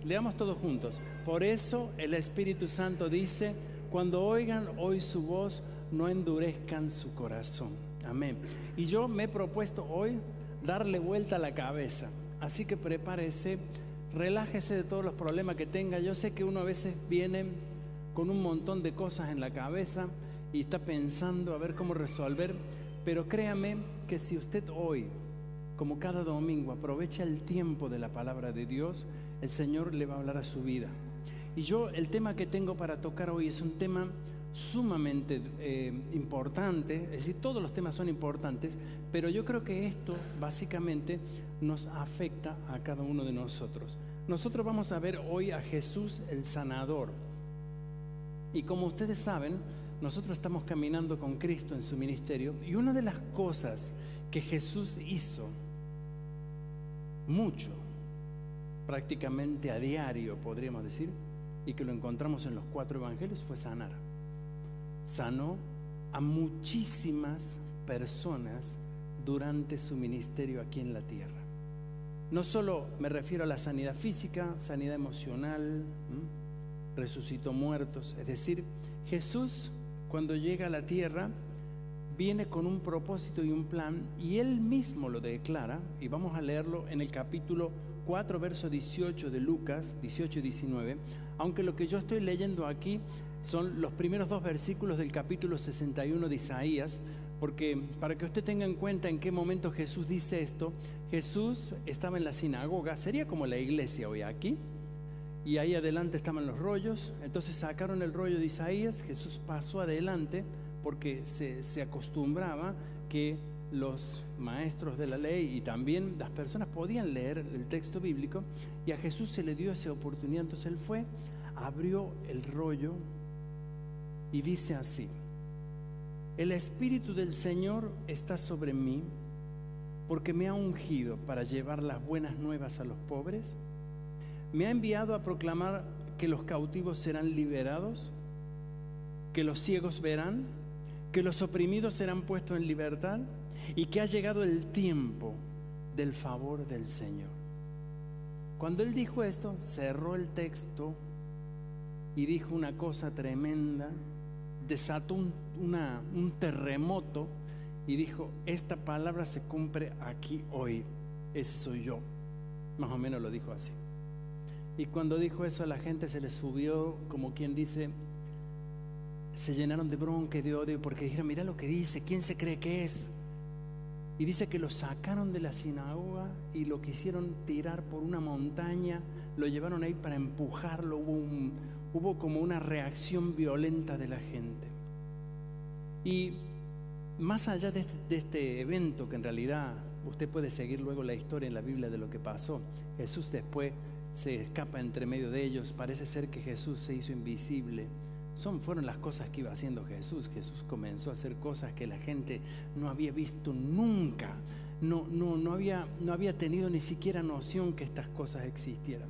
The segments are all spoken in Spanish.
Leamos todos juntos. Por eso el Espíritu Santo dice: cuando oigan hoy su voz, no endurezcan su corazón. Amén. Y yo me he propuesto hoy darle vuelta a la cabeza. Así que prepárese, relájese de todos los problemas que tenga. Yo sé que uno a veces viene con un montón de cosas en la cabeza y está pensando a ver cómo resolver. Pero créame que si usted hoy, como cada domingo, aprovecha el tiempo de la palabra de Dios, el Señor le va a hablar a su vida. Y yo, el tema que tengo para tocar hoy es un tema sumamente importante. Es decir, todos los temas son importantes, pero yo creo que esto básicamente nos afecta a cada uno de nosotros. Nosotros vamos a ver hoy a Jesús el sanador. Y como ustedes saben, nosotros estamos caminando con Cristo en su ministerio, y una de las cosas que Jesús hizo mucho, prácticamente a diario podríamos decir, y que lo encontramos en los 4 evangelios, fue sanar. Sanó a muchísimas personas durante su ministerio aquí en la tierra. No solo me refiero a la sanidad física, sanidad emocional, resucitó muertos. Es decir, Jesús, cuando llega a la tierra, viene con un propósito y un plan, y Él mismo lo declara, y vamos a leerlo en el capítulo 4, verso 18 de Lucas, 18 y 19, aunque lo que yo estoy leyendo aquí son los primeros 2 versículos del capítulo 61 de Isaías, porque para que usted tenga en cuenta en qué momento Jesús dice esto. Jesús estaba en la sinagoga, sería como la iglesia hoy aquí, y ahí adelante estaban los rollos. Entonces sacaron el rollo de Isaías, Jesús pasó adelante, porque se acostumbraba que los maestros de la ley y también las personas podían leer el texto bíblico, y a Jesús se le dio esa oportunidad. Entonces Él fue, abrió el rollo y dice así: el Espíritu del Señor está sobre mí, porque me ha ungido para llevar las buenas nuevas a los pobres. Me ha enviado a proclamar que los cautivos serán liberados, que los ciegos verán, que los oprimidos serán puestos en libertad, y que ha llegado el tiempo del favor del Señor. Cuando Él dijo esto, cerró el texto y dijo una cosa tremenda, desató un terremoto y dijo: esta palabra se cumple aquí hoy, ese soy yo. Más o menos lo dijo así. Y cuando dijo eso, a la gente se le subió, como quien dice, se llenaron de bronca y de odio, porque dijeron: mira lo que dice, ¿quién se cree que es? Y dice que lo sacaron de la sinagoga y lo quisieron tirar por una montaña, lo llevaron ahí para empujarlo. Hubo como una reacción violenta de la gente. Y más allá de este evento, que en realidad usted puede seguir luego la historia en la Biblia de lo que pasó, Jesús después se escapa entre medio de ellos. Parece ser que Jesús se hizo invisible. Fueron las cosas que iba haciendo Jesús. Jesús comenzó a hacer cosas que la gente no había visto nunca. No había tenido ni siquiera noción que estas cosas existieran.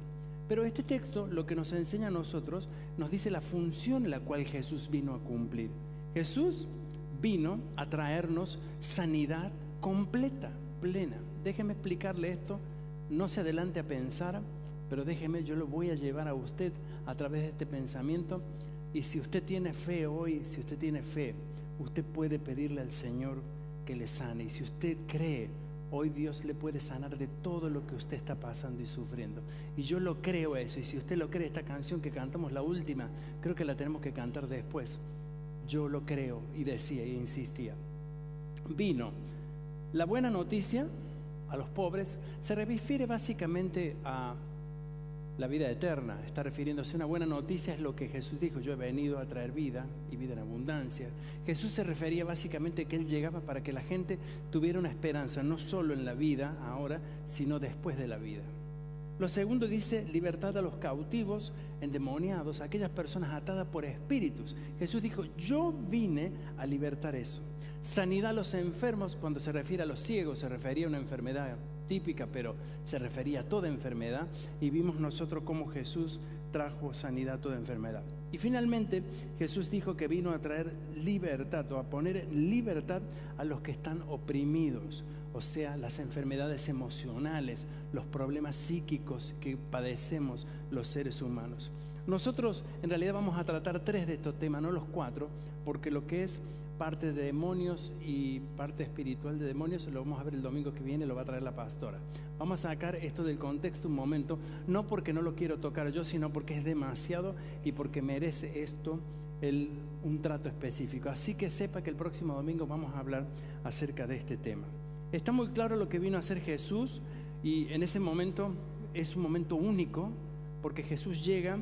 Pero este texto, lo que nos enseña a nosotros, nos dice la función la cual Jesús vino a cumplir. Jesús vino a traernos sanidad completa, plena. Déjeme explicarle esto. No se adelante a pensar, pero déjeme, yo lo voy a llevar a usted a través de este pensamiento. Y si usted tiene fe hoy, si usted tiene fe, usted puede pedirle al Señor que le sane. Y si usted cree, hoy Dios le puede sanar de todo lo que usted está pasando y sufriendo. Y yo lo creo eso. Y si usted lo cree, esta canción que cantamos, la última, creo que la tenemos que cantar después. Yo lo creo, y decía e insistía. Vino la buena noticia a los pobres. Se refiere básicamente a la vida eterna. Está refiriéndose a una buena noticia, es lo que Jesús dijo: yo he venido a traer vida y vida en abundancia. Jesús se refería básicamente que Él llegaba para que la gente tuviera una esperanza, no solo en la vida ahora, sino después de la vida. Lo segundo dice: libertad a los cautivos, endemoniados, aquellas personas atadas por espíritus. Jesús dijo: yo vine a libertar eso. Sanidad a los enfermos. Cuando se refiere a los ciegos, se refería a una enfermedad típica, pero se refería a toda enfermedad, y vimos nosotros cómo Jesús trajo sanidad a toda enfermedad. Y finalmente Jesús dijo que vino a traer libertad, o a poner en libertad a los que están oprimidos, o sea, las enfermedades emocionales, los problemas psíquicos que padecemos los seres humanos. Nosotros en realidad vamos a tratar 3 de estos temas, no los 4, porque lo que es parte de demonios y parte espiritual de demonios lo vamos a ver el domingo que viene, lo va a traer la pastora. Vamos a sacar esto del contexto un momento, no porque no lo quiero tocar yo, sino porque es demasiado y porque merece esto un trato específico. Así que sepa que el próximo domingo vamos a hablar acerca de este tema. Está muy claro lo que vino a hacer Jesús, y en ese momento es un momento único, porque Jesús llega.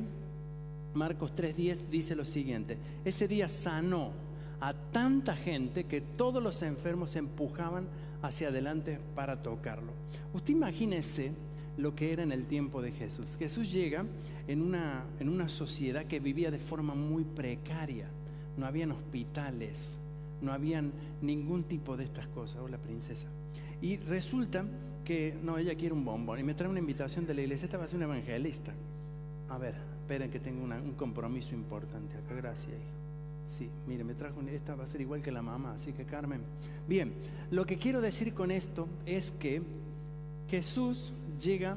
Marcos 3:10 dice lo siguiente: ese día sanó a tanta gente que todos los enfermos se empujaban hacia adelante para tocarlo. Usted imagínese lo que era en el tiempo de Jesús. Jesús llega en una sociedad que vivía de forma muy precaria. No habían hospitales, no habían ningún tipo de estas cosas. Hola, princesa. Y resulta que, no, ella quiere un bombón y me trae una invitación de la iglesia. Esta va a ser una evangelista. A ver, esperen que tengo un compromiso importante acá. Gracias, hijo. Sí, mire, me trajo esta, va a ser igual que la mamá, así que Carmen. Bien, lo que quiero decir con esto es que Jesús llega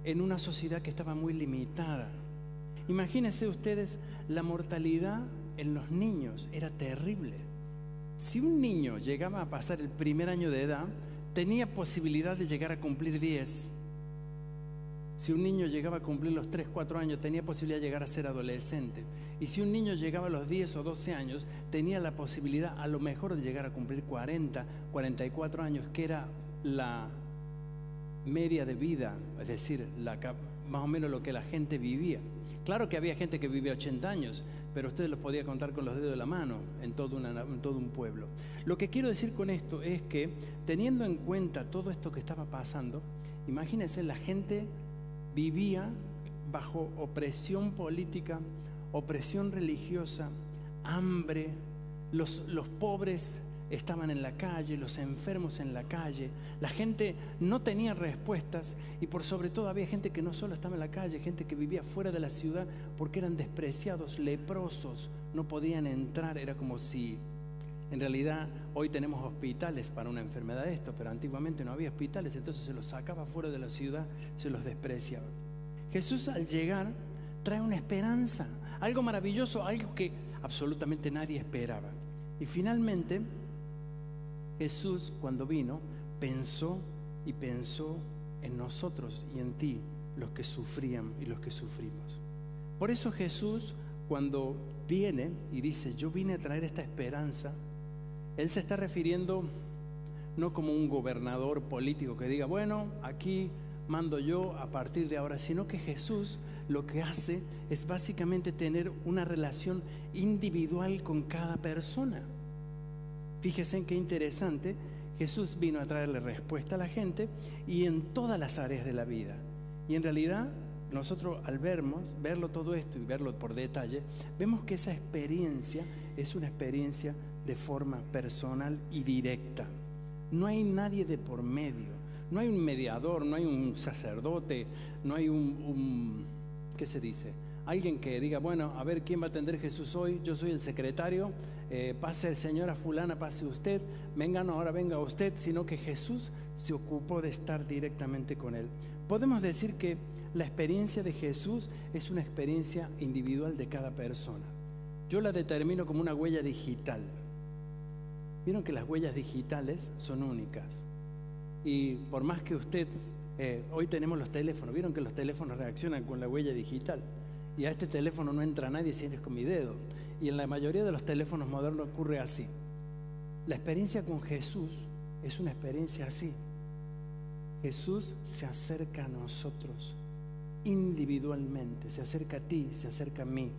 en una sociedad que estaba muy limitada. Imagínense ustedes, la mortalidad en los niños era terrible. Si un niño llegaba a pasar el primer año de edad, tenía posibilidad de llegar a cumplir 10. Si un niño llegaba a cumplir los 3, 4 años, tenía posibilidad de llegar a ser adolescente. Y si un niño llegaba a los 10 o 12 años, tenía la posibilidad a lo mejor de llegar a cumplir 40, 44 años, que era la media de vida, es decir, más o menos lo que la gente vivía. Claro que había gente que vivía 80 años, pero usted los podía contar con los dedos de la mano en todo un pueblo. Lo que quiero decir con esto es que, teniendo en cuenta todo esto que estaba pasando, imagínense, la gente vivía bajo opresión política, opresión religiosa, hambre. Los pobres estaban en la calle, los enfermos en la calle. La gente no tenía respuestas, y por sobre todo había gente que no solo estaba en la calle, gente que vivía fuera de la ciudad porque eran despreciados, leprosos, no podían entrar. Era como si, en realidad, hoy tenemos hospitales para una enfermedad de esto, pero antiguamente no había hospitales, entonces se los sacaba fuera de la ciudad, se los despreciaba. Jesús, al llegar, trae una esperanza, algo maravilloso, algo que absolutamente nadie esperaba. Y finalmente, Jesús, cuando vino, pensó en nosotros y en ti, los que sufrían y los que sufrimos. Por eso Jesús, cuando viene y dice: yo vine a traer esta esperanza, Él se está refiriendo no como un gobernador político que diga: bueno, aquí mando yo a partir de ahora, sino que Jesús lo que hace es básicamente tener una relación individual con cada persona. Fíjense en qué interesante. Jesús vino a traerle respuesta a la gente, y en todas las áreas de la vida. Y en realidad, nosotros al verlo todo esto y verlo por detalle, vemos que esa experiencia es una experiencia de forma personal y directa. No hay nadie de por medio, no hay un mediador, no hay un sacerdote, no hay ¿qué se dice? Alguien que diga: bueno, a ver, ¿quién va a atender Jesús hoy? Yo soy el secretario, pase el señor a fulana, pase usted, vengan ahora, venga usted. Sino que Jesús se ocupó de estar directamente con él. Podemos decir que la experiencia de Jesús es una experiencia individual de cada persona. Yo la determino como una huella digital. Vieron que las huellas digitales son únicas, y por más que usted, hoy tenemos los teléfonos, vieron que los teléfonos reaccionan con la huella digital, y a este teléfono no entra nadie si es con mi dedo, y en la mayoría de los teléfonos modernos ocurre así. La experiencia con Jesús es una experiencia así. Jesús se acerca a nosotros individualmente, se acerca a ti, se acerca a mí.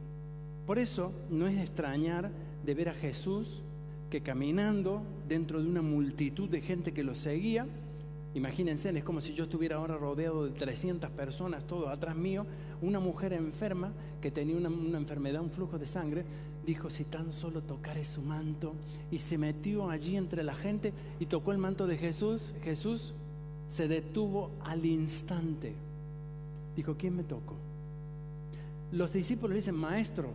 Por eso no es de extrañar de ver a Jesús que, caminando dentro de una multitud de gente que lo seguía, imagínense, es como si yo estuviera ahora rodeado de 300 personas, todos atrás mío, una mujer enferma que tenía una enfermedad, un flujo de sangre, dijo: si tan solo tocaré su manto, y se metió allí entre la gente y tocó el manto de Jesús. Jesús se detuvo al instante. Dijo, ¿quién me tocó? Los discípulos le dicen, maestro,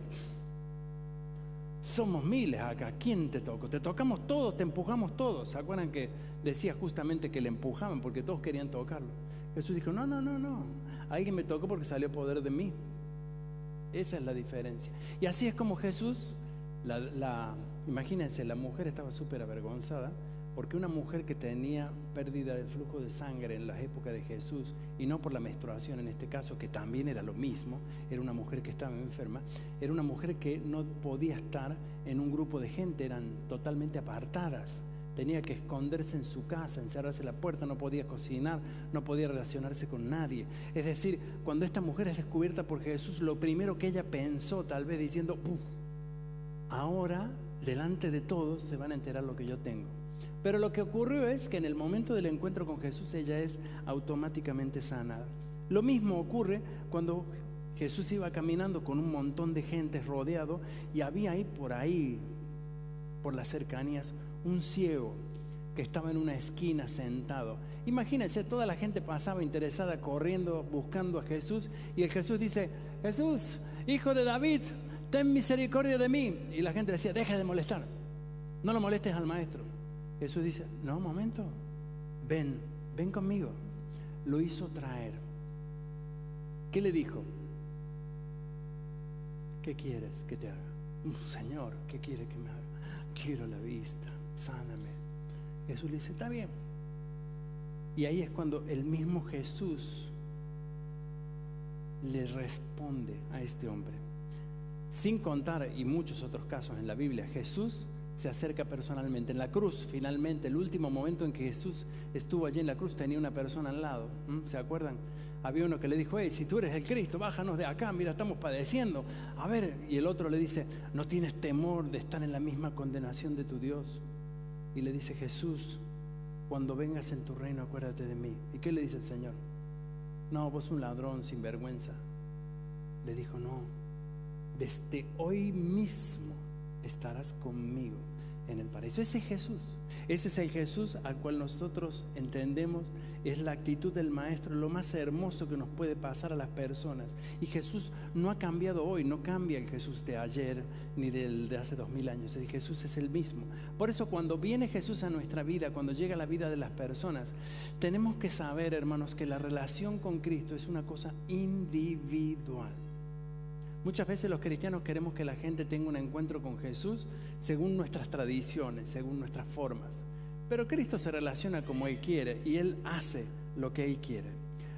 somos miles acá, ¿quién te tocó? Te tocamos todos, te empujamos todos. ¿Se acuerdan que decía justamente que le empujaban porque todos querían tocarlo? Jesús dijo, no, alguien me tocó porque salió poder de mí. Esa es la diferencia. Y así es como Jesús, imagínense, la mujer estaba súper avergonzada porque una mujer que tenía pérdida del flujo de sangre en la época de Jesús, y no por la menstruación en este caso, que también era lo mismo, era una mujer que estaba enferma, era una mujer que no podía estar en un grupo de gente, eran totalmente apartadas. Tenía que esconderse en su casa, encerrarse en la puerta, no podía cocinar, no podía relacionarse con nadie. Es decir, cuando esta mujer es descubierta por Jesús, lo primero que ella pensó, tal vez diciendo, ahora delante de todos se van a enterar lo que yo tengo. Pero lo que ocurrió es que en el momento del encuentro con Jesús ella es automáticamente sanada. Lo mismo ocurre cuando Jesús iba caminando con un montón de gente rodeado y había ahí por las cercanías un ciego que estaba en una esquina sentado. Imagínense, toda la gente pasaba interesada, corriendo, buscando a Jesús, y el Jesús dice, Jesús, hijo de David, ten misericordia de mí. Y la gente decía, deja de molestar, no lo molestes al maestro. Jesús dice, no, un momento, ven conmigo. Lo hizo traer. ¿Qué le dijo? ¿Qué quieres que te haga? Señor, ¿qué quiere que me haga? Quiero la vista, sáname. Jesús le dice, está bien. Y ahí es cuando el mismo Jesús le responde a este hombre. Sin contar, y muchos otros casos en la Biblia, Jesús se acerca personalmente. En la cruz, finalmente, el último momento en que Jesús estuvo allí en la cruz, tenía una persona al lado. ¿Se acuerdan? Había uno que le dijo, si tú eres el Cristo, bájanos de acá, mira, estamos padeciendo. A ver, y el otro le dice, ¿no tienes temor de estar en la misma condenación de tu Dios? Y le dice, Jesús, cuando vengas en tu reino, acuérdate de mí. ¿Y qué le dice el Señor? No, vos un ladrón sin vergüenza. Le dijo, no, desde hoy mismo estarás conmigo en el paraíso. Ese es Jesús. Ese es el Jesús al cual nosotros entendemos es la actitud del Maestro, lo más hermoso que nos puede pasar a las personas. Y Jesús no ha cambiado hoy, no cambia el Jesús de ayer ni del de hace 2000 años. El Jesús es el mismo. Por eso cuando viene Jesús a nuestra vida, cuando llega a la vida de las personas, tenemos que saber, hermanos, que la relación con Cristo es una cosa individual. Muchas veces los cristianos queremos que la gente tenga un encuentro con Jesús según nuestras tradiciones, según nuestras formas. Pero Cristo se relaciona como Él quiere y Él hace lo que Él quiere.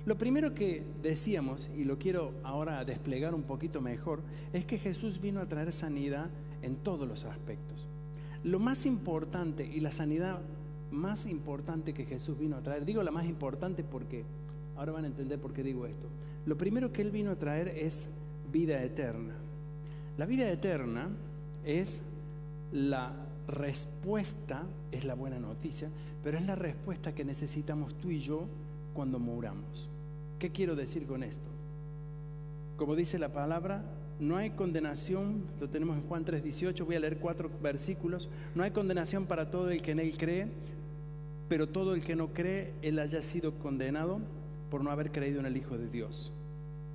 Lo primero que decíamos, y lo quiero ahora desplegar un poquito mejor, es que Jesús vino a traer sanidad en todos los aspectos. Lo más importante y la sanidad más importante que Jesús vino a traer, digo la más importante porque ahora van a entender por qué digo esto. Lo primero que Él vino a traer es vida eterna. La vida eterna es la respuesta, es la buena noticia, pero es la respuesta que necesitamos tú y yo cuando muramos. ¿Qué quiero decir con esto? Como dice la palabra, no hay condenación, lo tenemos en Juan 3:18, voy a leer 4 versículos. No hay condenación para todo el que en Él cree, pero todo el que no cree, Él haya sido condenado por no haber creído en el Hijo de Dios.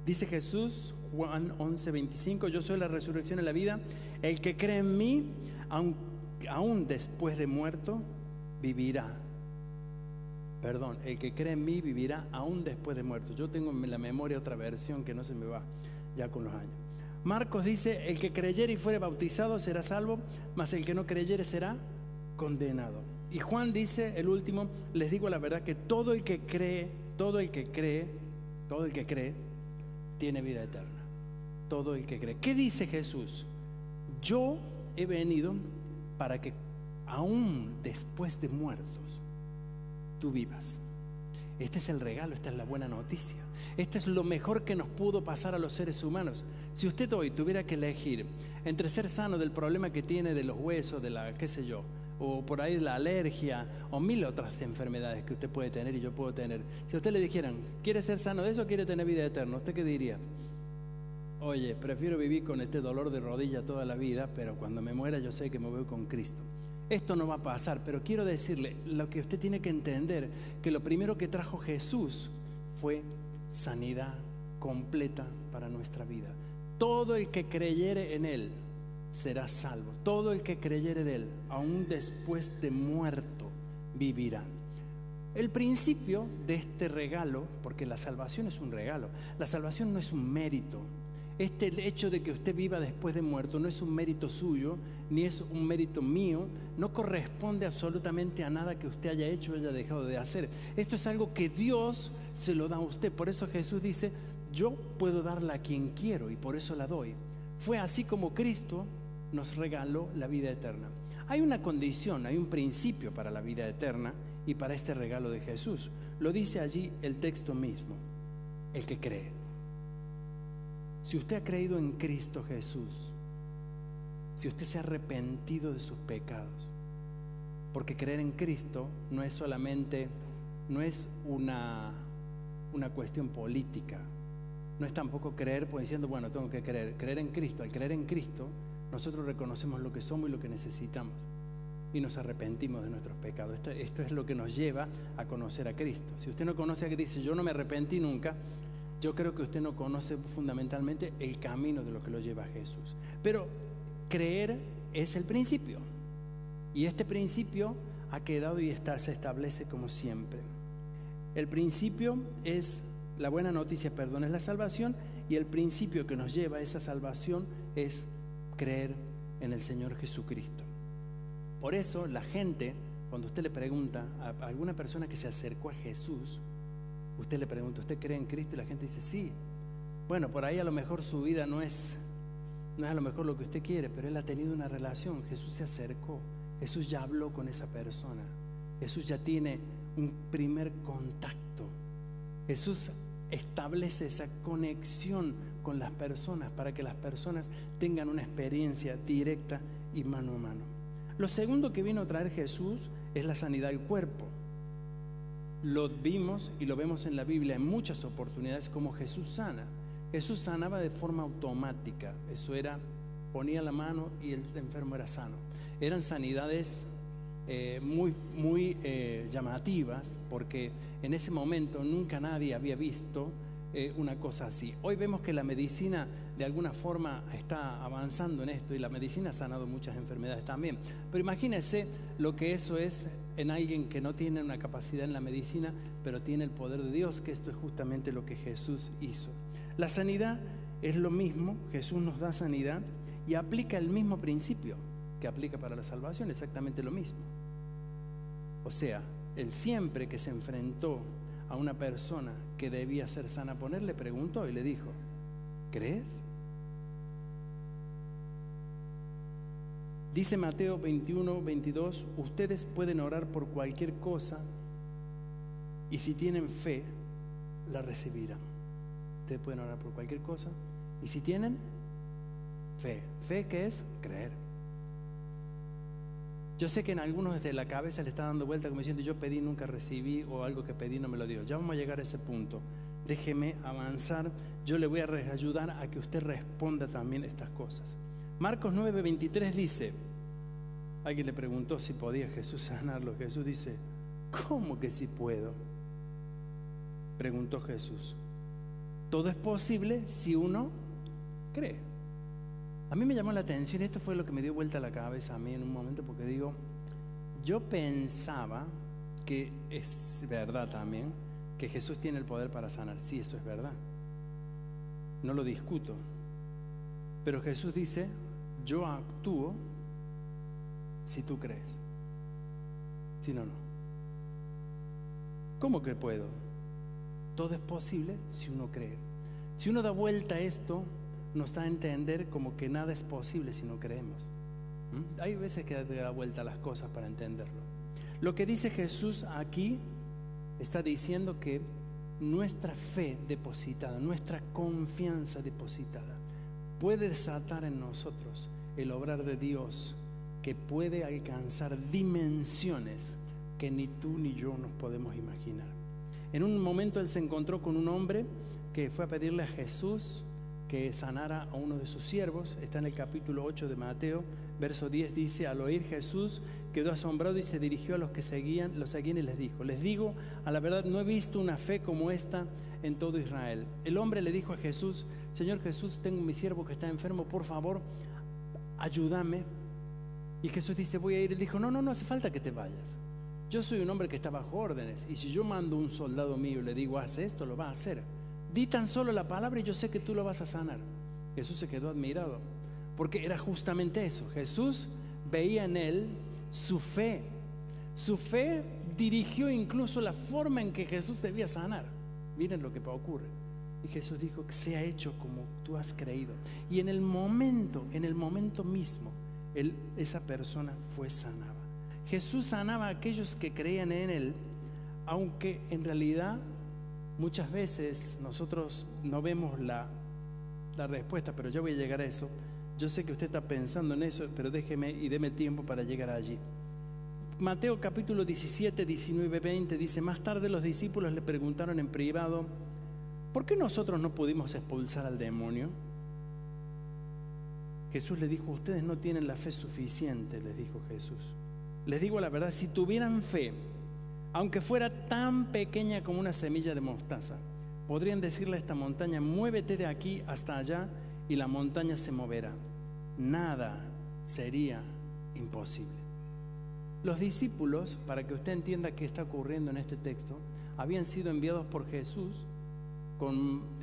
Dice Jesús, Juan 11:25, yo soy la resurrección y la vida, el que cree en mí, aún después de muerto, vivirá. Perdón, el que cree en mí vivirá aún después de muerto. Yo tengo en la memoria otra versión que no se me va ya con los años. Marcos dice, el que creyere y fuere bautizado será salvo, mas el que no creyere será condenado. Y Juan dice, el último, les digo la verdad que todo el que cree, tiene vida eterna. Todo el que cree. ¿Qué dice Jesús? Yo he venido para que aún después de muertos tú vivas. Este es el regalo, esta es la buena noticia. Este es lo mejor que nos pudo pasar a los seres humanos. Si usted hoy tuviera que elegir entre ser sano del problema que tiene de los huesos, de la, qué sé yo, o por ahí la alergia, o 1000 otras enfermedades que usted puede tener y yo puedo tener. Si a usted le dijeran, ¿quiere ser sano de eso o quiere tener vida eterna? ¿Usted qué diría? Oye, prefiero vivir con este dolor de rodilla toda la vida, pero cuando me muera yo sé que me voy con Cristo. esto no va a pasar, pero quiero decirle, lo que usted tiene que entender, que lo primero que trajo Jesús fue sanidad completa para nuestra vida. Todo el que creyere en Él será salvo. Todo el que creyere de Él, aún después de muerto, vivirá. El principio de este regalo, porque la salvación es un regalo, la salvación no es un mérito. El hecho de que usted viva después de muerto no es un mérito suyo, ni es un mérito mío, no corresponde absolutamente a nada que usted haya hecho o haya dejado de hacer. Esto es algo que Dios se lo da a usted. Por eso Jesús dice, yo puedo darla a quien quiero y por eso la doy. Fue así como Cristo nos regaló la vida eterna. Hay una condición, hay un principio para la vida eterna y para este regalo de Jesús. Lo dice allí el texto mismo, el que cree. Si usted ha creído en Cristo Jesús, si usted se ha arrepentido de sus pecados, porque creer en Cristo no es solamente, no es una cuestión política, no es tampoco creer pues diciendo, bueno, tengo que creer en Cristo. Al creer en Cristo, nosotros reconocemos lo que somos y lo que necesitamos y nos arrepentimos de nuestros pecados. Esto es lo que nos lleva a conocer a Cristo. Si usted no conoce a Cristo, dice, yo no me arrepentí nunca, yo creo que usted no conoce fundamentalmente el camino de lo que lo lleva a Jesús. Pero creer es el principio. Y este principio ha quedado y se establece como siempre. El principio es, la buena noticia, perdón, es la salvación. Y el principio que nos lleva a esa salvación es creer en el Señor Jesucristo. Por eso la gente, cuando usted le pregunta a alguna persona que se acercó a Jesús, usted le pregunta, ¿usted cree en Cristo? Y la gente dice, sí. Bueno, por ahí a lo mejor su vida no es a lo mejor lo que usted quiere, pero él ha tenido una relación. Jesús se acercó, Jesús ya habló con esa persona, Jesús ya tiene un primer contacto. Jesús establece esa conexión con las personas para que las personas tengan una experiencia directa y mano a mano. Lo segundo que vino a traer Jesús es la sanidad del cuerpo. Lo vimos y lo vemos en la Biblia en muchas oportunidades como Jesús sana. Jesús sanaba de forma automática. Eso era, ponía la mano y el enfermo era sano. Eran sanidades muy llamativas, porque en ese momento nunca nadie había visto una cosa así. Hoy vemos que la medicina de alguna forma está avanzando en esto y la medicina ha sanado muchas enfermedades también. Pero imagínense lo que eso es en alguien que no tiene una capacidad en la medicina, pero tiene el poder de Dios, que esto es justamente lo que Jesús hizo. La sanidad es lo mismo, Jesús nos da sanidad y aplica el mismo principio que aplica para la salvación, exactamente lo mismo. O sea, él siempre que se enfrentó a una persona que debía ser sana por él, le preguntó y le dijo, ¿crees? Dice Mateo 21, 22, ustedes pueden orar por cualquier cosa y si tienen fe, la recibirán. Ustedes pueden orar por cualquier cosa y si tienen fe. ¿Fe qué es? Creer. Yo sé que en algunos desde la cabeza le está dando vuelta como diciendo, yo pedí, nunca recibí, o algo que pedí no me lo dio. Ya vamos a llegar a ese punto. Déjeme avanzar. Yo le voy a ayudar a que usted responda también estas cosas. Marcos 9:23 dice, alguien le preguntó si podía Jesús sanarlo. Jesús dice, ¿cómo que sí puedo? Preguntó Jesús. Todo es posible si uno cree. A mí me llamó la atención, esto fue lo que me dio vuelta la cabeza a mí en un momento, porque digo, yo pensaba que es verdad también, que Jesús tiene el poder para sanar. Sí, eso es verdad. No lo discuto. Pero Jesús dice, yo actúo si tú crees. Si no, no. ¿Cómo que puedo? Todo es posible si uno cree. Si uno da vuelta a esto, nos da a entender como que nada es posible si no creemos. Hay veces que da vuelta a las cosas para entenderlo. Lo que dice Jesús aquí está diciendo que nuestra fe depositada, nuestra confianza depositada, puede desatar en nosotros el obrar de Dios que puede alcanzar dimensiones que ni tú ni yo nos podemos imaginar. En un momento él se encontró con un hombre que fue a pedirle a Jesús que sanara a uno de sus siervos. Está en el capítulo 8 de Mateo, verso 10, dice: al oír Jesús quedó asombrado y se dirigió a los que los seguían y les dijo: les digo a la verdad, no he visto una fe como esta en todo Israel. El hombre le dijo a Jesús: Señor Jesús, tengo mi siervo que está enfermo, por favor, ayúdame. Y Jesús dice: voy a ir. Él dijo: no hace falta que te vayas. Yo soy un hombre que está bajo órdenes, y si yo mando un soldado mío y le digo: haz esto, lo va a hacer. Di tan solo la palabra y yo sé que tú lo vas a sanar. Jesús se quedó admirado, porque era justamente eso. Jesús veía en él su fe. Su fe dirigió incluso la forma en que Jesús debía sanar. Miren lo que ocurre. Y Jesús dijo: que sea hecho como tú has creído. Y en el momento mismo, esa persona fue sanada. Jesús sanaba a aquellos que creían en él, aunque en realidad muchas veces nosotros no vemos la respuesta, pero ya voy a llegar a eso. Yo sé que usted está pensando en eso, pero déjeme y deme tiempo para llegar allí. Mateo capítulo 17, 19, 20 dice: más tarde los discípulos le preguntaron en privado: ¿por qué nosotros no pudimos expulsar al demonio? Jesús le dijo: ustedes no tienen la fe suficiente, les dijo Jesús. Les digo la verdad, si tuvieran fe, aunque fuera tan pequeña como una semilla de mostaza, podrían decirle a esta montaña: muévete de aquí hasta allá, y la montaña se moverá. Nada sería imposible. Los discípulos, para que usted entienda qué está ocurriendo en este texto, habían sido enviados por Jesús.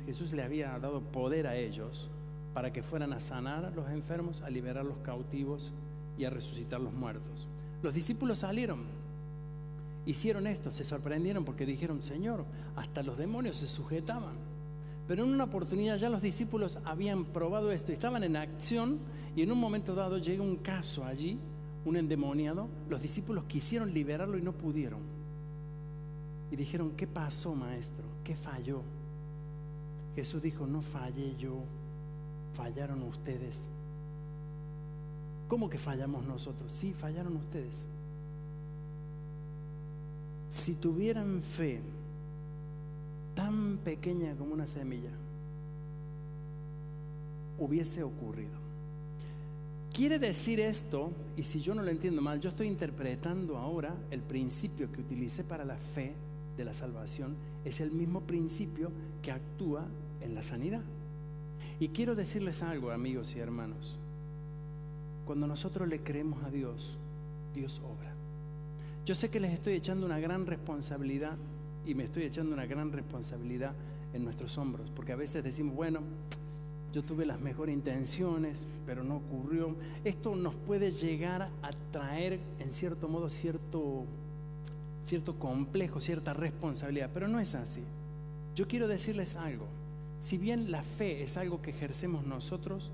Jesús le había dado poder a ellos para que fueran a sanar a los enfermos, a liberar a los cautivos y a resucitar a los muertos. Los discípulos salieron, hicieron esto, se sorprendieron porque dijeron: Señor, hasta los demonios se sujetaban. Pero en una oportunidad ya los discípulos habían probado esto, estaban en acción, y en un momento dado llega un caso allí, un endemoniado. Los discípulos quisieron liberarlo y no pudieron. Y dijeron: ¿qué pasó, maestro? ¿Qué falló? Jesús dijo: no fallé yo, fallaron ustedes. ¿Cómo que fallamos nosotros? Sí, fallaron ustedes. Si tuvieran fe tan pequeña como una semilla, hubiese ocurrido. Quiere decir esto, y si yo no lo entiendo mal, yo estoy interpretando ahora el principio que utilicé para la fe de la salvación, es el mismo principio que actúa en la sanidad. Y quiero decirles algo, amigos y hermanos: cuando nosotros le creemos a Dios, Dios obra. Yo sé que les estoy echando una gran responsabilidad, y me estoy echando una gran responsabilidad en nuestros hombros, porque a veces decimos: bueno, yo tuve las mejores intenciones, pero no ocurrió. Esto nos puede llegar a traer, en cierto modo, cierto complejo, cierta responsabilidad, pero no es así. Yo quiero decirles algo: si bien la fe es algo que ejercemos nosotros,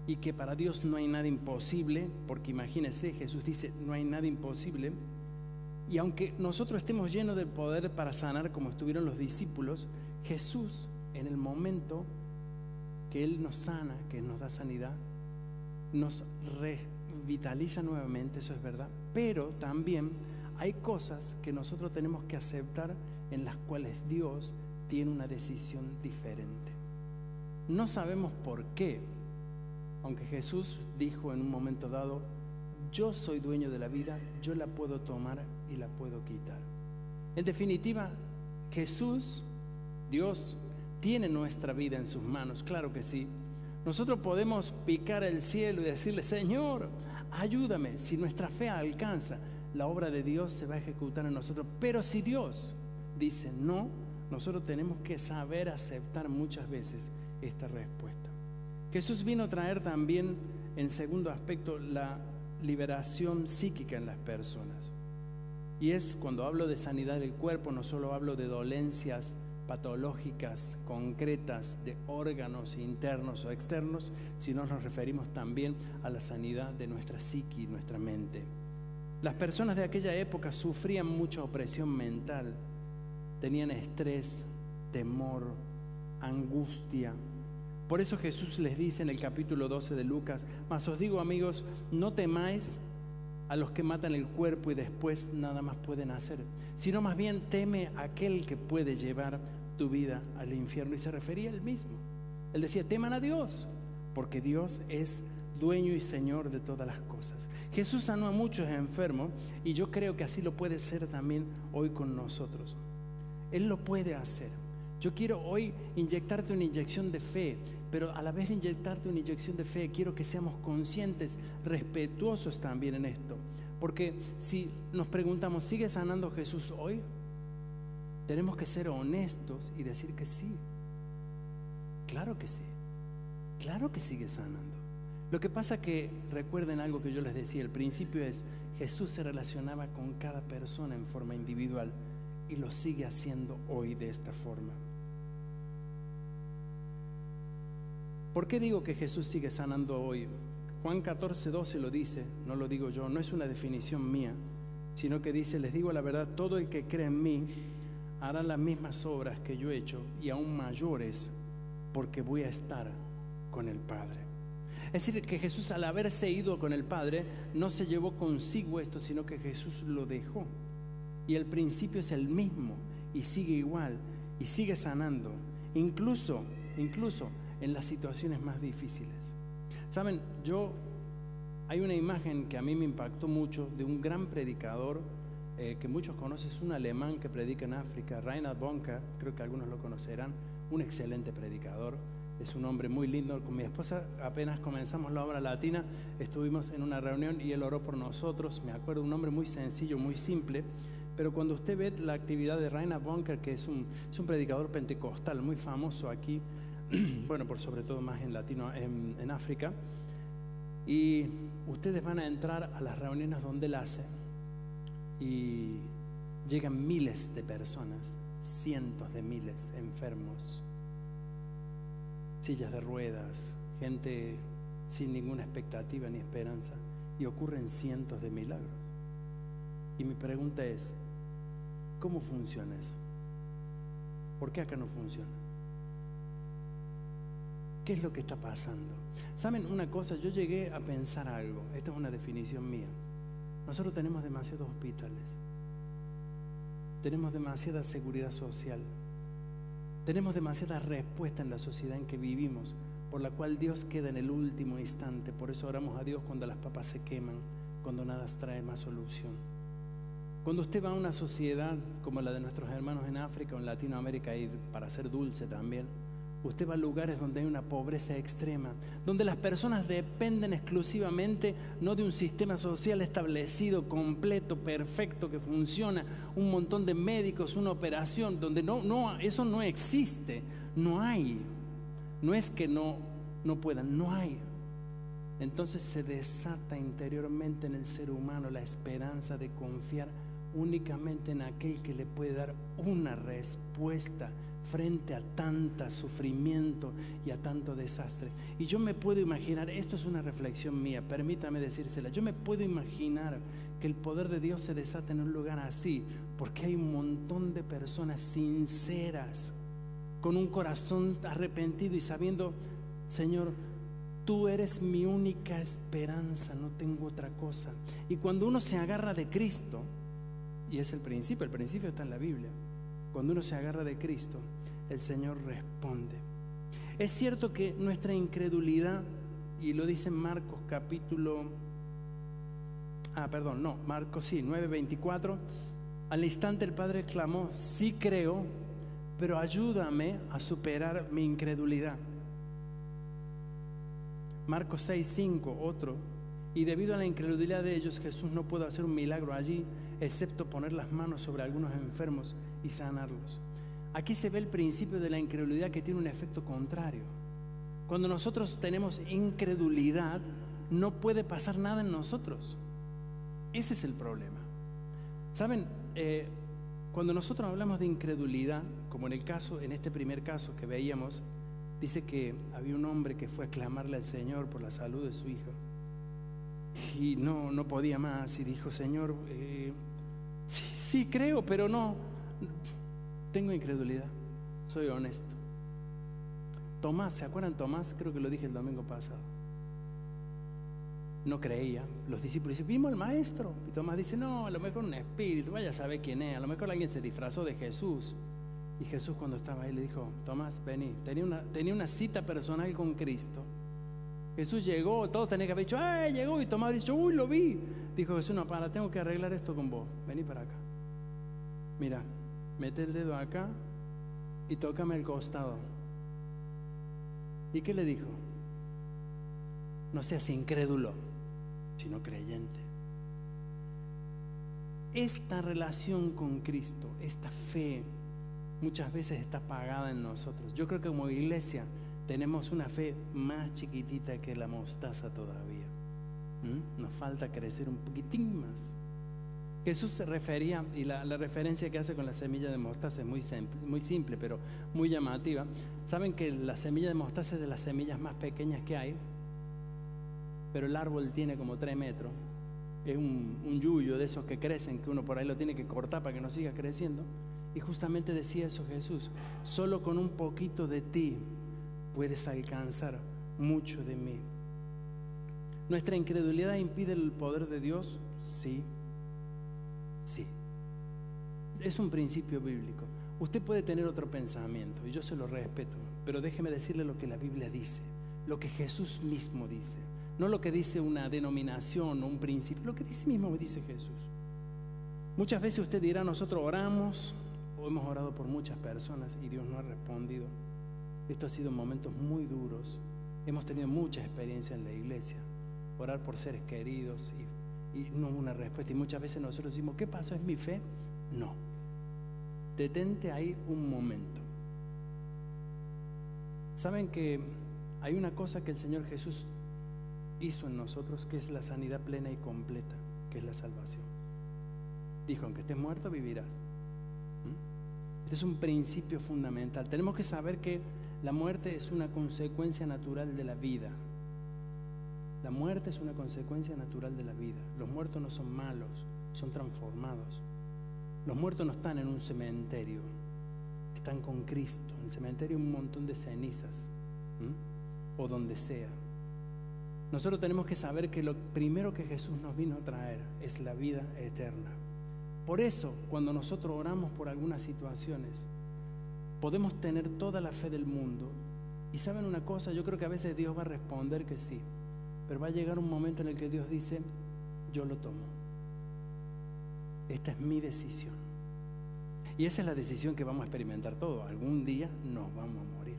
y que para Dios no hay nada imposible, porque imagínense, Jesús dice: no hay nada imposible. Y aunque nosotros estemos llenos del poder para sanar como estuvieron los discípulos, Jesús, en el momento que Él nos sana, que nos da sanidad, nos revitaliza nuevamente, eso es verdad. Pero también hay cosas que nosotros tenemos que aceptar, en las cuales Dios tiene una decisión diferente. No sabemos por qué, aunque Jesús dijo en un momento dado: yo soy dueño de la vida, yo la puedo tomar y la puedo quitar. En definitiva, Jesús, Dios, tiene nuestra vida en sus manos, claro que sí. Nosotros podemos picar el cielo y decirle: Señor, ayúdame. Si nuestra fe alcanza, la obra de Dios se va a ejecutar en nosotros. Pero si Dios dice no, nosotros tenemos que saber aceptar muchas veces esta respuesta. Jesús vino a traer también, en segundo aspecto, la liberación psíquica en las personas. Y es, cuando hablo de sanidad del cuerpo, no solo hablo de dolencias patológicas concretas de órganos internos o externos, sino nos referimos también a la sanidad de nuestra psique, nuestra mente. Las personas de aquella época sufrían mucha opresión mental, tenían estrés, temor, angustia. Por eso Jesús les dice en el capítulo 12 de Lucas: mas os digo, amigos, no temáis a los que matan el cuerpo y después nada más pueden hacer, sino más bien teme a aquel que puede llevar tu vida al infierno. Y se refería a él mismo. Él decía, teman a Dios, porque Dios es dueño y Señor de todas las cosas. Jesús sanó a muchos enfermos y yo creo que así lo puede hacer también hoy con nosotros. Él lo puede hacer. Yo quiero hoy inyectarte una inyección de fe, pero a la vez de inyectarte una inyección de fe, quiero que seamos conscientes, respetuosos también en esto. Porque si nos preguntamos, ¿sigue sanando Jesús hoy? Tenemos que ser honestos y decir que sí. Claro que sí. Claro que sigue sanando. Lo que pasa que, recuerden algo que yo les decía, el principio es, Jesús se relacionaba con cada persona en forma individual y lo sigue haciendo hoy de esta forma. ¿Por qué digo que Jesús sigue sanando hoy? Juan 14:12 lo dice, no lo digo yo, no es una definición mía, sino que dice, les digo la verdad, todo el que cree en mí hará las mismas obras que yo he hecho y aún mayores, porque voy a estar con el Padre. Es decir, que Jesús, al haberse ido con el Padre, no se llevó consigo esto, sino que Jesús lo dejó. Y el principio es el mismo y sigue igual y sigue sanando, incluso en las situaciones más difíciles. Saben, hay una imagen que a mí me impactó mucho de un gran predicador que muchos conocen, es un alemán que predica en África, Reinhard Bonke, creo que algunos lo conocerán, un excelente predicador. Es un hombre muy lindo. Con mi esposa apenas comenzamos la obra latina, estuvimos en una reunión y él oró por nosotros. Me acuerdo, un hombre muy sencillo, muy simple, pero cuando usted ve la actividad de Reinhard Bonke, que es un predicador pentecostal muy famoso aquí, bueno, por sobre todo más en África, y ustedes van a entrar a las reuniones donde él hace y llegan miles de personas, cientos de miles enfermos, sillas de ruedas, gente sin ninguna expectativa ni esperanza, y ocurren cientos de milagros. Y mi pregunta es, ¿cómo funciona eso? ¿Por qué acá no funciona? ¿Qué es lo que está pasando? ¿Saben una cosa? Yo llegué a pensar algo, esta es una definición mía. Nosotros tenemos demasiados hospitales, tenemos demasiada seguridad social, tenemos demasiada respuesta en la sociedad en que vivimos, por la cual Dios queda en el último instante. Por eso oramos a Dios cuando las papas se queman, cuando nada trae más solución. Cuando usted va a una sociedad como la de nuestros hermanos en África o en Latinoamérica, y para ser dulce también, usted va a lugares donde hay una pobreza extrema, donde las personas dependen exclusivamente no de un sistema social establecido, completo, perfecto, que funciona, un montón de médicos, una operación, donde eso no existe, no hay. No es que no puedan, no hay. Entonces se desata interiormente en el ser humano la esperanza de confiar únicamente en aquel que le puede dar una respuesta frente a tanto sufrimiento y a tanto desastre. Y yo me puedo imaginar, esto es una reflexión mía, permítame decírsela, yo me puedo imaginar que el poder de Dios se desata en un lugar así, porque hay un montón de personas sinceras, con un corazón arrepentido y sabiendo, Señor, tú eres mi única esperanza, no tengo otra cosa. Y cuando uno se agarra de Cristo, y es el principio está en la Biblia, cuando uno se agarra de Cristo, el Señor responde. Es cierto que nuestra incredulidad, y lo dice Marcos Marcos 9:24, al instante el Padre clamó, sí creo, pero ayúdame a superar mi incredulidad. Marcos 6:5, otro, y debido a la incredulidad de ellos, Jesús no pudo hacer un milagro allí, excepto poner las manos sobre algunos enfermos y sanarlos. Aquí se ve el principio de la incredulidad, que tiene un efecto contrario. Cuando nosotros tenemos incredulidad, no puede pasar nada en nosotros. Ese es el problema. ¿Saben? Cuando nosotros hablamos de incredulidad, como en este primer caso que veíamos, dice que había un hombre que fue a clamarle al Señor por la salud de su hijo y no podía más, y dijo, Señor, sí creo, pero no, tengo incredulidad, soy honesto. Tomás, ¿se acuerdan Tomás? Creo que lo dije el domingo pasado. No creía. Los discípulos dicen, vimos al maestro. Y Tomás dice, no, a lo mejor un espíritu, vaya a saber quién es, a lo mejor alguien se disfrazó de Jesús. Y Jesús, cuando estaba ahí, le dijo: Tomás, vení. Tenía una cita personal con Cristo. Jesús llegó, todos tenían que haber dicho: ¡ay, llegó! Y Tomás dijo: ¡uy, lo vi! Dijo Jesús: no, tengo que arreglar esto con vos. Vení para acá. Mira, mete el dedo acá y tócame el costado. ¿Y qué le dijo? No seas incrédulo, sino creyente. Esta relación con Cristo, esta fe, muchas veces está apagada en nosotros. Yo creo que como iglesia tenemos una fe más chiquitita que la mostaza todavía. Nos falta crecer un poquitín más. Jesús se refería, y la referencia que hace con la semilla de mostaza es muy simple, pero muy llamativa. ¿Saben que la semilla de mostaza es de las semillas más pequeñas que hay? Pero el árbol tiene como 3 metros. Es un yuyo de esos que crecen, que uno por ahí lo tiene que cortar para que no siga creciendo. Y justamente decía eso Jesús: solo con un poquito de ti puedes alcanzar mucho de mí. ¿Nuestra incredulidad impide el poder de Dios? Sí. Sí. Es un principio bíblico. Usted puede tener otro pensamiento y yo se lo respeto, pero déjeme decirle lo que la Biblia dice, lo que Jesús mismo dice, no lo que dice una denominación o un principio, lo que mismo dice Jesús. Muchas veces usted dirá: nosotros oramos o hemos orado por muchas personas y Dios no ha respondido. Esto ha sido momentos muy duros. Hemos tenido mucha experiencia en la iglesia, orar por seres queridos y no hubo una respuesta. Y muchas veces nosotros decimos: ¿qué pasó? ¿Es mi fe? No. Detente ahí un momento. ¿Saben que hay una cosa que el Señor Jesús hizo en nosotros, que es la sanidad plena y completa, que es la salvación? Dijo: aunque estés muerto, vivirás. Este es un principio fundamental. Tenemos que saber que la muerte es una consecuencia natural de la vida. La muerte es una consecuencia natural de la vida. Los muertos no son malos, son transformados. Los muertos no están en un cementerio, están con Cristo. En el cementerio hay un montón de cenizas, o donde sea. Nosotros tenemos que saber que lo primero que Jesús nos vino a traer es la vida eterna. Por eso, cuando nosotros oramos por algunas situaciones, podemos tener toda la fe del mundo. Y ¿saben una cosa? Yo creo que a veces Dios va a responder que sí, pero va a llegar un momento en el que Dios dice: yo lo tomo. Esta es mi decisión. Y esa es la decisión que vamos a experimentar todos. Algún día nos vamos a morir.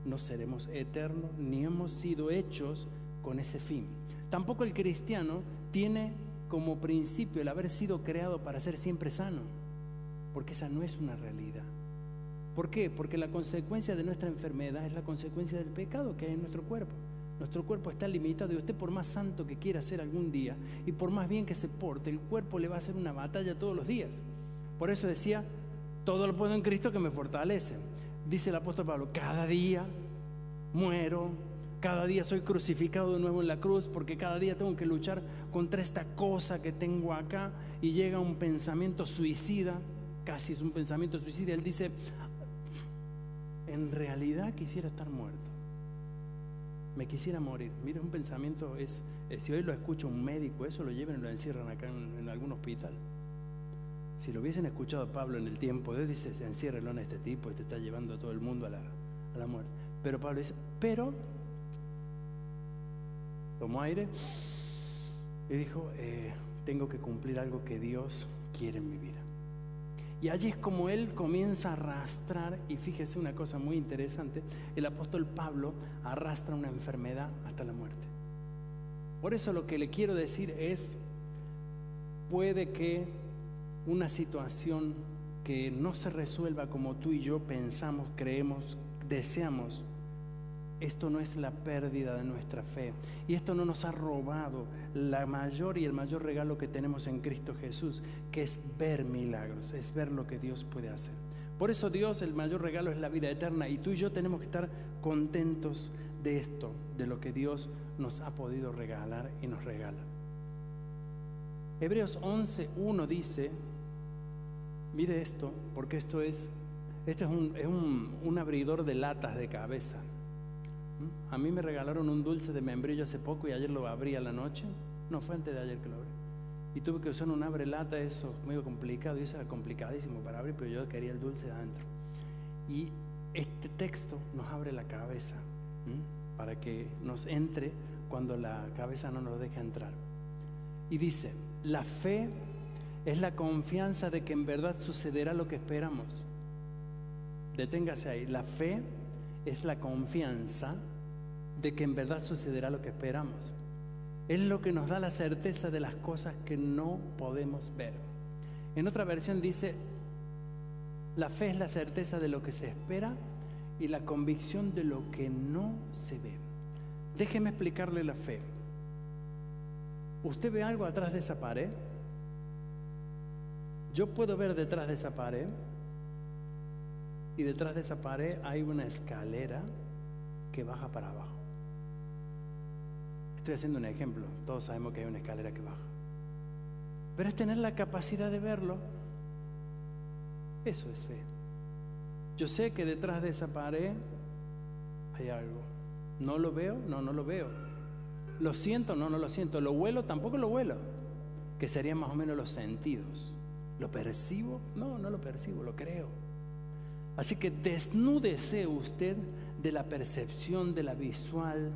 No seremos eternos, ni hemos sido hechos con ese fin. Tampoco el cristiano tiene como principio el haber sido creado para ser siempre sano, porque esa no es una realidad. ¿Por qué? Porque la consecuencia de nuestra enfermedad es la consecuencia del pecado que hay en nuestro cuerpo. Nuestro cuerpo está limitado, y usted, por más santo que quiera ser algún día y por más bien que se porte, el cuerpo le va a hacer una batalla todos los días. Por eso decía: todo lo puedo en Cristo que me fortalece. Dice el apóstol Pablo: cada día muero, cada día soy crucificado de nuevo en la cruz, porque cada día tengo que luchar contra esta cosa que tengo acá. Y llega un pensamiento suicida, casi es un pensamiento suicida. Él dice: en realidad quisiera estar muerto, me quisiera morir. Mira, un pensamiento si hoy lo escucha un médico, eso lo llevan y lo encierran acá en algún hospital. Si lo hubiesen escuchado a Pablo en el tiempo de hoy, dice: enciérrelo en este tipo, este está llevando a todo el mundo a la muerte. Pero Pablo dice: pero tomó aire y dijo: tengo que cumplir algo que Dios quiere en mi vida. Y allí es como él comienza a arrastrar. Y fíjese una cosa muy interesante: el apóstol Pablo arrastra una enfermedad hasta la muerte. Por eso lo que le quiero decir es: puede que una situación que no se resuelva como tú y yo pensamos, creemos, deseamos, esto no es la pérdida de nuestra fe, y esto no nos ha robado la mayor y el mayor regalo que tenemos en Cristo Jesús, que es ver milagros, es ver lo que Dios puede hacer. Por eso Dios, el mayor regalo es la vida eterna, y tú y yo tenemos que estar contentos de esto, de lo que Dios nos ha podido regalar y nos regala. Hebreos 11:1 dice, mire esto, porque esto es un abridor de latas de cabeza. A mí me regalaron un dulce de membrillo hace poco y ayer lo abrí a la noche. No, fue antes de ayer que lo abrí. Y tuve que usar un abre lata, eso medio complicado, y eso era complicadísimo para abrir, pero yo quería el dulce de adentro. Y este texto nos abre la cabeza, para que nos entre cuando la cabeza no nos deja entrar. Y dice, la fe es la confianza de que en verdad sucederá lo que esperamos. Deténgase ahí. La fe es la confianza de que en verdad sucederá lo que esperamos. Es lo que nos da la certeza de las cosas que no podemos ver. En otra versión dice, la fe es la certeza de lo que se espera y la convicción de lo que no se ve. Déjeme explicarle la fe. ¿Usted ve algo atrás de esa pared? Yo puedo ver detrás de esa pared, y detrás de esa pared hay una escalera que baja para abajo. Estoy haciendo un ejemplo, todos sabemos que hay una escalera que baja. Pero es tener la capacidad de verlo. Eso es fe. Yo sé que detrás de esa pared hay algo. ¿No lo veo? No, no lo veo. ¿Lo siento? No, no lo siento. ¿Lo huelo? Tampoco lo huelo. Que serían más o menos los sentidos. ¿Lo percibo? No, no lo percibo, lo creo. Así que desnúdese usted de la percepción, de la visual,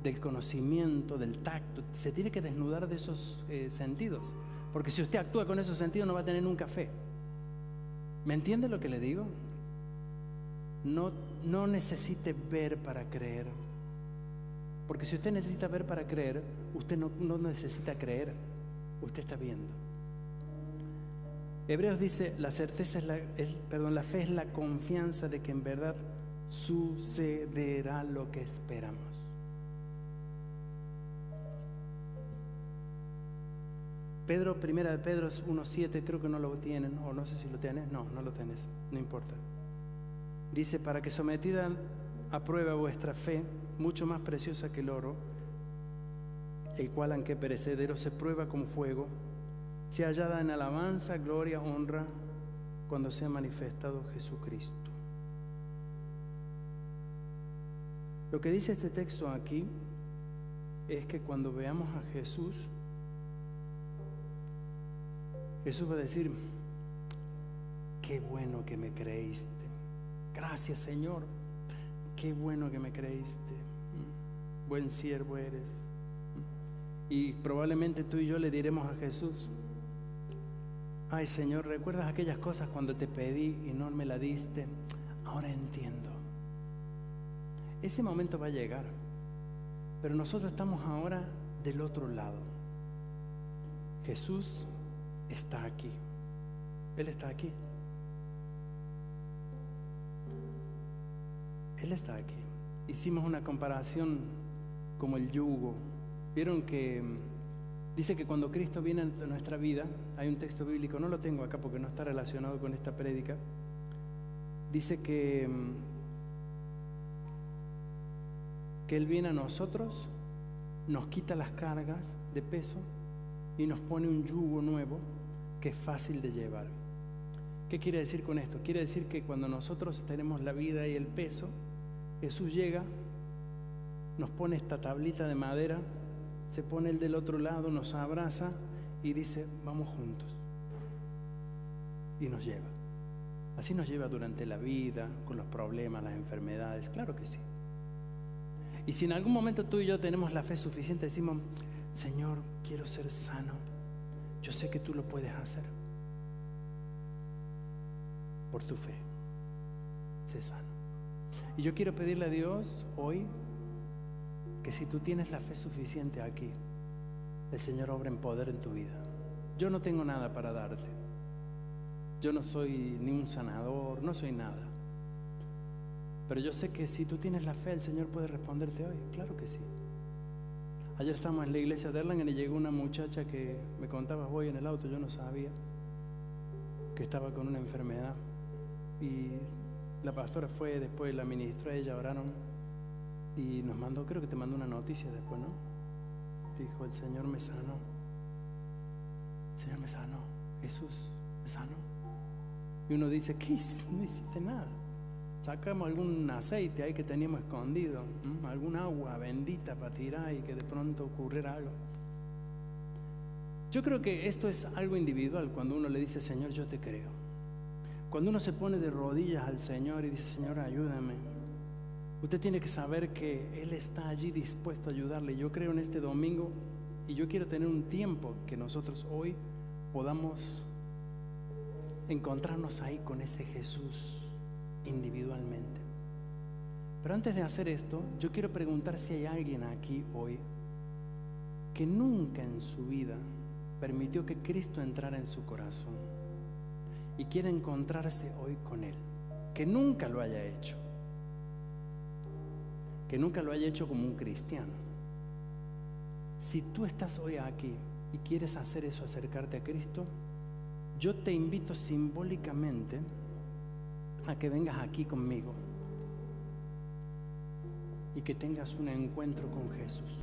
del conocimiento, del tacto. Se tiene que desnudar de esos sentidos. Porque si usted actúa con esos sentidos no va a tener nunca fe. ¿Me entiende lo que le digo? No necesite ver para creer. Porque si usted necesita ver para creer, usted no necesita creer. Usted está viendo. Hebreos dice, la certeza es la fe es la confianza de que en verdad sucederá lo que esperamos. Primera de Pedro 1:7, creo que no lo tienen, o no sé si lo tienes, no lo tenés, no importa. Dice, para que sometida a prueba vuestra fe, mucho más preciosa que el oro, el cual aunque perecedero se prueba con fuego, sea hallada en alabanza, gloria, honra, cuando sea manifestado Jesucristo. Lo que dice este texto aquí es que cuando veamos a Jesús, Jesús va a decir, qué bueno que me creíste. Gracias, Señor. Qué bueno que me creíste. Buen siervo eres. Y probablemente tú y yo le diremos a Jesús, ay, Señor, ¿recuerdas aquellas cosas cuando te pedí y no me la diste? Ahora entiendo. Ese momento va a llegar. Pero nosotros estamos ahora del otro lado. Jesús está aquí. Él está aquí. Él está aquí. Hicimos una comparación como el yugo. Vieron que dice que cuando Cristo viene a nuestra vida, hay un texto bíblico, no lo tengo acá porque no está relacionado con esta prédica. Dice que Él viene a nosotros, nos quita las cargas de peso y nos pone un yugo nuevo que es fácil de llevar. ¿Qué quiere decir con esto? Quiere decir que cuando nosotros tenemos la vida y el peso, Jesús llega, nos pone esta tablita de madera, se pone Él del otro lado, nos abraza y dice, vamos juntos. Y nos lleva. Así nos lleva durante la vida, con los problemas, las enfermedades, claro que sí. Y si en algún momento tú y yo tenemos la fe suficiente, decimos, Señor, quiero ser sano. Yo sé que tú lo puedes hacer. Por tu fe. Sé sano. Y yo quiero pedirle a Dios hoy que si tú tienes la fe suficiente aquí, el Señor obra en poder en tu vida. Yo no tengo nada para darte. Yo no soy ni un sanador, no soy nada. Pero yo sé que si tú tienes la fe, el Señor puede responderte hoy. Claro que sí. Ayer estábamos en la iglesia de Erlangen y llegó una muchacha que me contaba hoy en el auto, yo no sabía, que estaba con una enfermedad. Y la pastora fue, después la ministró, ella oraron y nos mandó, creo que te mandó una noticia después, ¿no? Dijo, el Señor me sanó. El Señor me sanó. Jesús me sanó. Y uno dice, ¿qué? No hiciste nada. Sacamos algún aceite ahí que teníamos escondido, algún agua bendita para tirar y que de pronto ocurriera algo. Yo creo que esto es algo individual cuando uno le dice, Señor, yo te creo. Cuando uno se pone de rodillas al Señor y dice, Señor, ayúdame, usted tiene que saber que Él está allí dispuesto a ayudarle. Yo creo en este domingo y yo quiero tener un tiempo que nosotros hoy podamos encontrarnos ahí con ese Jesús individualmente. Pero antes de hacer esto, yo quiero preguntar si hay alguien aquí hoy que nunca en su vida permitió que Cristo entrara en su corazón y quiere encontrarse hoy con Él, que nunca lo haya hecho, que nunca lo haya hecho como un cristiano. Si tú estás hoy aquí y quieres hacer eso, acercarte a Cristo, yo te invito simbólicamente a que vengas aquí conmigo y que tengas un encuentro con Jesús.